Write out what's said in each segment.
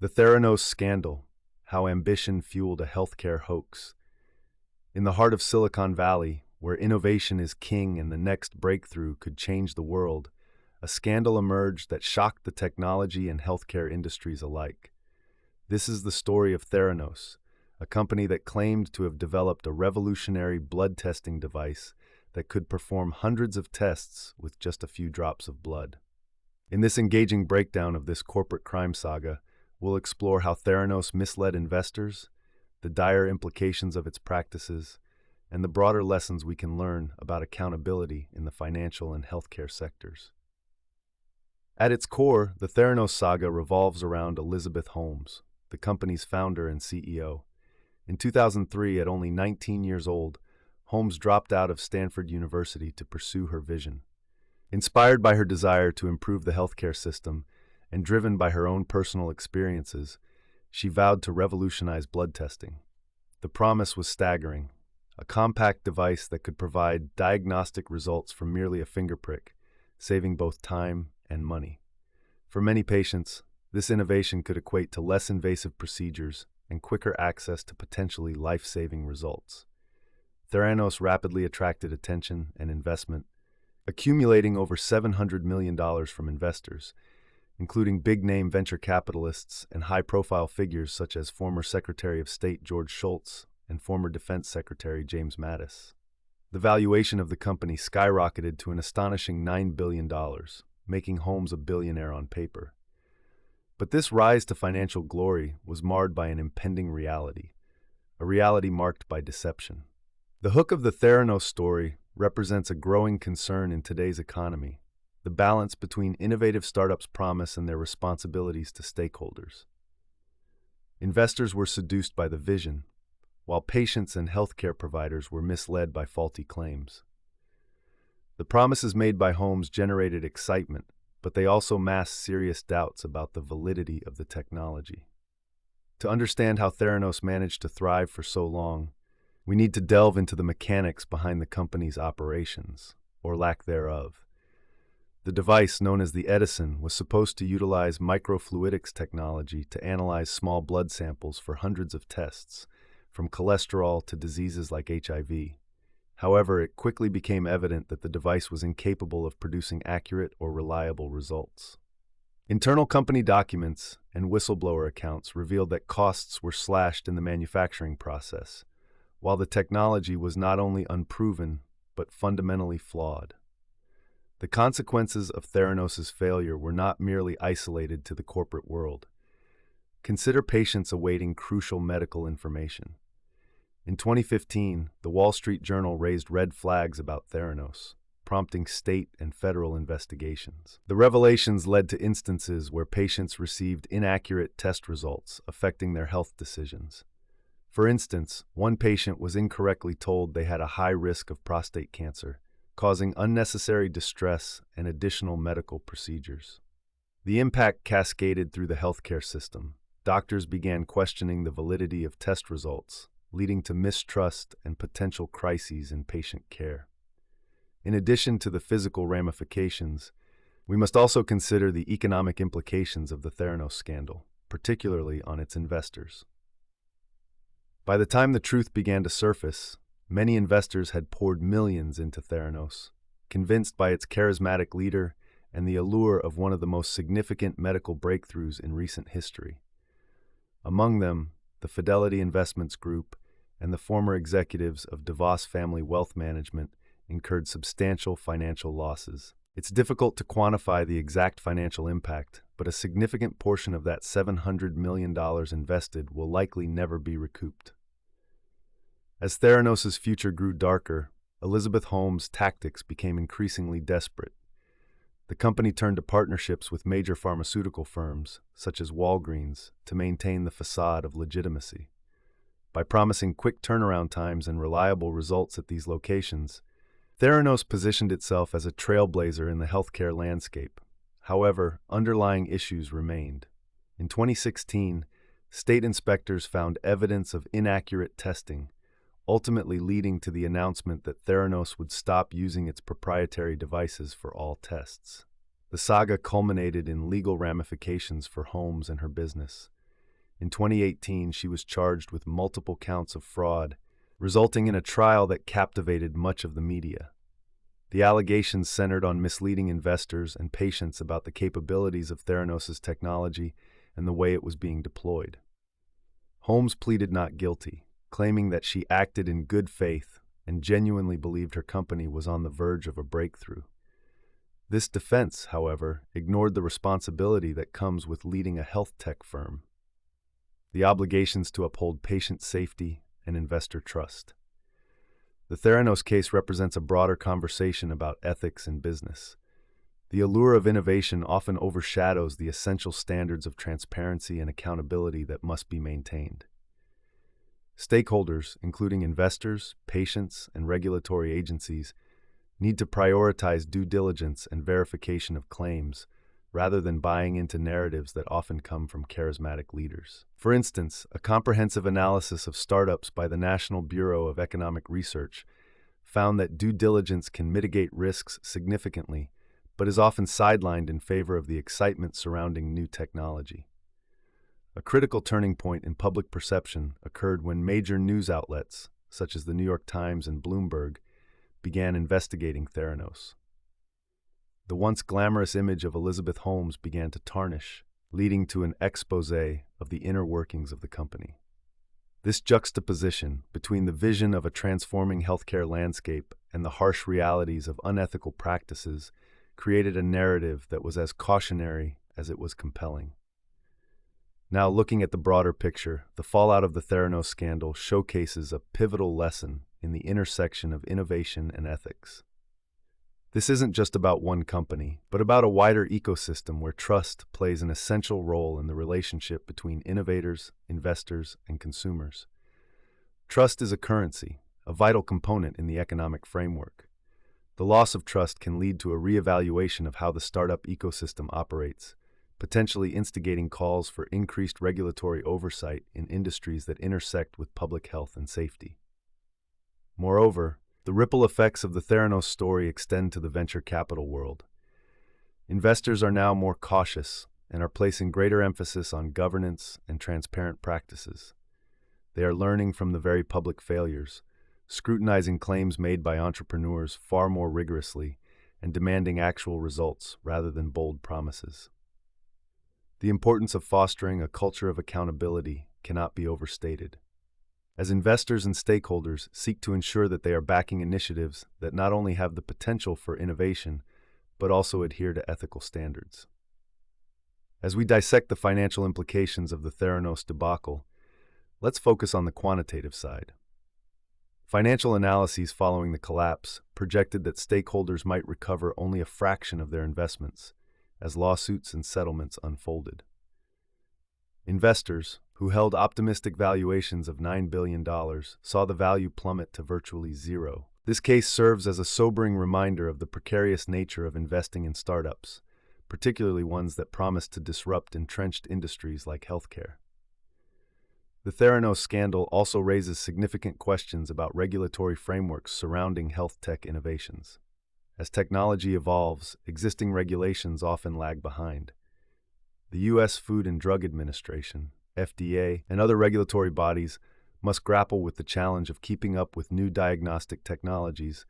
The Theranos scandal, how ambition fueled a healthcare hoax. In the heart of Silicon Valley, where innovation is king and the next breakthrough could change the world, a scandal emerged that shocked the technology and healthcare industries alike. This is the story of Theranos, a company that claimed to have developed a revolutionary blood testing device that could perform hundreds of tests with just a few drops of blood. In this engaging breakdown of this corporate crime saga, we'll explore how Theranos misled investors, the dire implications of its practices, and the broader lessons we can learn about accountability in the financial and healthcare sectors. At its core, the Theranos saga revolves around Elizabeth Holmes, the company's founder and CEO. In 2003, at only 19 years old, Holmes dropped out of Stanford University to pursue her vision. Inspired by her desire to improve the healthcare system and driven by her own personal experiences, she vowed to revolutionize blood testing. The promise was staggering: a compact device that could provide diagnostic results from merely a finger prick, saving both time and money. For many patients, this innovation could equate to less invasive procedures and quicker access to potentially life-saving results. Theranos rapidly attracted attention and investment, accumulating over $700 million from investors, including big-name venture capitalists and high-profile figures such as former Secretary of State George Shultz and former Defense Secretary James Mattis. The valuation of the company skyrocketed to an astonishing $9 billion, making Holmes a billionaire on paper. But this rise to financial glory was marred by an impending reality, a reality marked by deception. The hook of the Theranos story represents a growing concern in today's economy: the balance between innovative startups' promise and their responsibilities to stakeholders. Investors were seduced by the vision, while patients and healthcare providers were misled by faulty claims. The promises made by Holmes generated excitement, but they also masked serious doubts about the validity of the technology. To understand how Theranos managed to thrive for so long, we need to delve into the mechanics behind the company's operations, or lack thereof. The device, known as the Edison, was supposed to utilize microfluidics technology to analyze small blood samples for hundreds of tests, from cholesterol to diseases like HIV. However, it quickly became evident that the device was incapable of producing accurate or reliable results. Internal company documents and whistleblower accounts revealed that costs were slashed in the manufacturing process, while the technology was not only unproven but fundamentally flawed. The consequences of Theranos' failure were not merely isolated to the corporate world. Consider patients awaiting crucial medical information. In 2015, the Wall Street Journal raised red flags about Theranos, prompting state and federal investigations. The revelations led to instances where patients received inaccurate test results, affecting their health decisions. For instance, one patient was incorrectly told they had a high risk of prostate cancer, causing unnecessary distress and additional medical procedures. The impact cascaded through the healthcare system. Doctors began questioning the validity of test results, leading to mistrust and potential crises in patient care. In addition to the physical ramifications, we must also consider the economic implications of the Theranos scandal, particularly on its investors. By the time the truth began to surface, many investors had poured millions into Theranos, convinced by its charismatic leader and the allure of one of the most significant medical breakthroughs in recent history. Among them, the Fidelity Investments Group and the former executives of DeVos Family Wealth Management incurred substantial financial losses. It's difficult to quantify the exact financial impact, but a significant portion of that $700 million invested will likely never be recouped. As Theranos' future grew darker, Elizabeth Holmes' tactics became increasingly desperate. The company turned to partnerships with major pharmaceutical firms, such as Walgreens, to maintain the facade of legitimacy. By promising quick turnaround times and reliable results at these locations, Theranos positioned itself as a trailblazer in the healthcare landscape. However, underlying issues remained. In 2016, state inspectors found evidence of inaccurate testing, ultimately leading to the announcement that Theranos would stop using its proprietary devices for all tests. The saga culminated in legal ramifications for Holmes and her business. In 2018, she was charged with multiple counts of fraud, resulting in a trial that captivated much of the media. The allegations centered on misleading investors and patients about the capabilities of Theranos' technology and the way it was being deployed. Holmes pleaded not guilty, claiming that she acted in good faith and genuinely believed her company was on the verge of a breakthrough. This defense, however, ignored the responsibility that comes with leading a health tech firm: the obligations to uphold patient safety and investor trust. The Theranos case represents a broader conversation about ethics in business. The allure of innovation often overshadows the essential standards of transparency and accountability that must be maintained. Stakeholders, including investors, patients, and regulatory agencies, need to prioritize due diligence and verification of claims, rather than buying into narratives that often come from charismatic leaders. For instance, a comprehensive analysis of startups by the National Bureau of Economic Research found that due diligence can mitigate risks significantly, but is often sidelined in favor of the excitement surrounding new technology. A critical turning point in public perception occurred when major news outlets, such as the New York Times and Bloomberg, began investigating Theranos. The once glamorous image of Elizabeth Holmes began to tarnish, leading to an exposé of the inner workings of the company. This juxtaposition between the vision of a transforming healthcare landscape and the harsh realities of unethical practices created a narrative that was as cautionary as it was compelling. Now, looking at the broader picture, the fallout of the Theranos scandal showcases a pivotal lesson in the intersection of innovation and ethics. This isn't just about one company, but about a wider ecosystem where trust plays an essential role in the relationship between innovators, investors, and consumers. Trust is a currency, a vital component in the economic framework. The loss of trust can lead to a reevaluation of how the startup ecosystem operates, potentially instigating calls for increased regulatory oversight in industries that intersect with public health and safety. Moreover, the ripple effects of the Theranos story extend to the venture capital world. Investors are now more cautious and are placing greater emphasis on governance and transparent practices. They are learning from the very public failures, scrutinizing claims made by entrepreneurs far more rigorously, and demanding actual results rather than bold promises. The importance of fostering a culture of accountability cannot be overstated, as investors and stakeholders seek to ensure that they are backing initiatives that not only have the potential for innovation, but also adhere to ethical standards. As we dissect the financial implications of the Theranos debacle, let's focus on the quantitative side. Financial analyses following the collapse projected that stakeholders might recover only a fraction of their investments as lawsuits and settlements unfolded. Investors, who held optimistic valuations of $9 billion, saw the value plummet to virtually zero. This case serves as a sobering reminder of the precarious nature of investing in startups, particularly ones that promise to disrupt entrenched industries like healthcare. The Theranos scandal also raises significant questions about regulatory frameworks surrounding health tech innovations. As technology evolves, existing regulations often lag behind. The U.S. Food and Drug Administration, FDA, and other regulatory bodies must grapple with the challenge of keeping up with new diagnostic technologies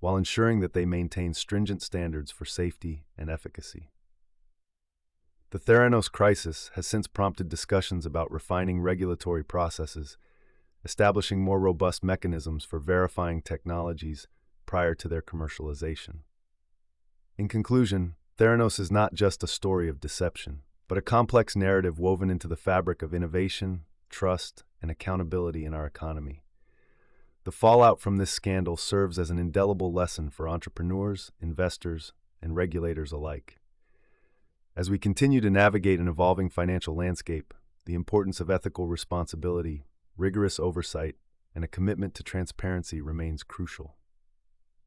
while ensuring that they maintain stringent standards for safety and efficacy. The Theranos crisis has since prompted discussions about refining regulatory processes, establishing more robust mechanisms for verifying technologies prior to their commercialization. In conclusion, Theranos is not just a story of deception, but a complex narrative woven into the fabric of innovation, trust, and accountability in our economy. The fallout from this scandal serves as an indelible lesson for entrepreneurs, investors, and regulators alike. As we continue to navigate an evolving financial landscape, the importance of ethical responsibility, rigorous oversight, and a commitment to transparency remains crucial.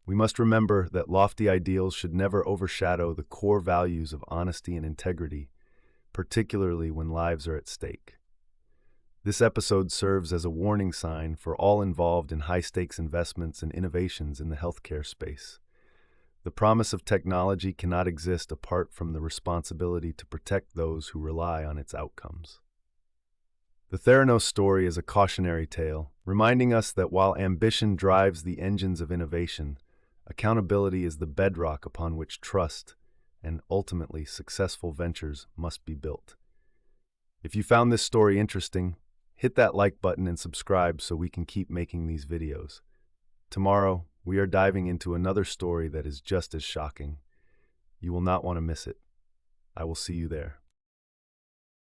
We must remember that lofty ideals should never overshadow the core values of honesty and integrity, particularly when lives are at stake. This episode serves as a warning sign for all involved in high-stakes investments and innovations in the healthcare space. The promise of technology cannot exist apart from the responsibility to protect those who rely on its outcomes. The Theranos story is a cautionary tale, reminding us that while ambition drives the engines of innovation, accountability is the bedrock upon which trust and ultimately successful ventures must be built. If you found this story interesting, hit that like button and subscribe so we can keep making these videos. Tomorrow, we are diving into another story that is just as shocking. You will not want to miss it. I will see you there.